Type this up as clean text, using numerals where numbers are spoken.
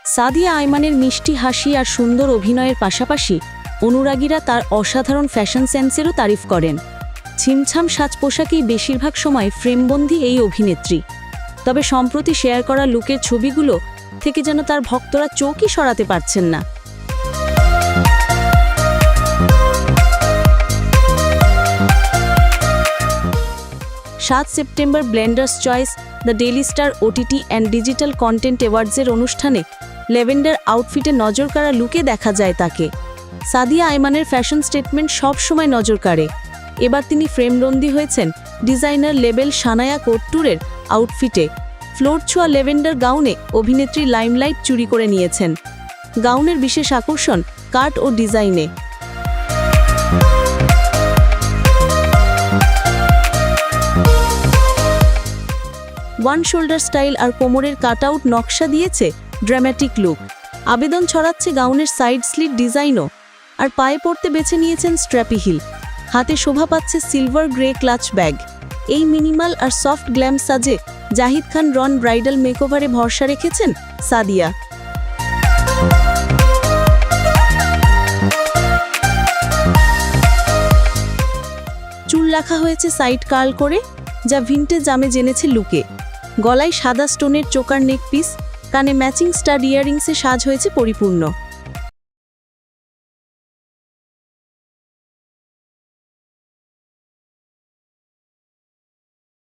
সাদিয়া আয়মানের মিষ্টি হাসি আর সুন্দর অভিনয়ের পাশাপাশি অনুরাগীরা তার অসাধারণ ফ্যাশন সেন্সেরও তারিফ করেন। ছিমছাম সাজ পোশাকেই বেশিরভাগ সময় ফ্রেমবন্দি এই অভিনেত্রী। তবে সম্প্রতি শেয়ার করা লুকের ছবিগুলো থেকে যেন তার ভক্তরা চোখই সরাতে পারছেন না। 7 September Blender's Choice, the Daily Star OTT and Digital Content অ্যাওয়ার্ডসের অনুষ্ঠানে ল্যাভেন্ডার আউটফিটে নজর কাড়া লুকে দেখা যায় তাকে। সাদিয়া আয়মানের ফ্যাশন স্টেটমেন্ট সব সময় নজর কাড়ে। এবার তিনি ফ্রেমবন্দি হয়েছেন ডিজাইনার লেবেল শানায়া কোট্টুরের আউটফিটে। ফ্লোর ছোঁয়া ল্যাভেন্ডার গাউনে অভিনেত্রী লাইমলাইট চুরি করে নিয়েছেন। গাউনের বিশেষ আকর্ষণ কাট ও ডিজাইনে। ওয়ান শোল্ডার স্টাইল আর কোমরের কাটআউট নকশা দিয়েছে ড্রামাটিক লুক। আবেদন ছড়াচ্ছে গাউনের সাইড স্লিট ডিজাইনও। আর পায়ে পড়তে বেছে নিয়েছেন স্ট্র্যাপি হিল। হাতে শোভা পাচ্ছে সিলভার গ্রে ক্লাচ ব্যাগ। এই মিনিমাল আর সফট গ্ল্যাম সাজে জাহিদ খান রন ব্রাইডাল মেকওভারে ভরসা রেখেছেন সাদিয়া। চুল রাখা হয়েছে সাইড কার্ল করে, যা ভিন্টেজ আমেজ এনেছে লুকে। গলায় সাদা স্টোনের চোকার নেক পিস, কানে ম্যাচিং স্টাড ইয়াররিংসে সাজ হয়েছে পরিপূর্ণ।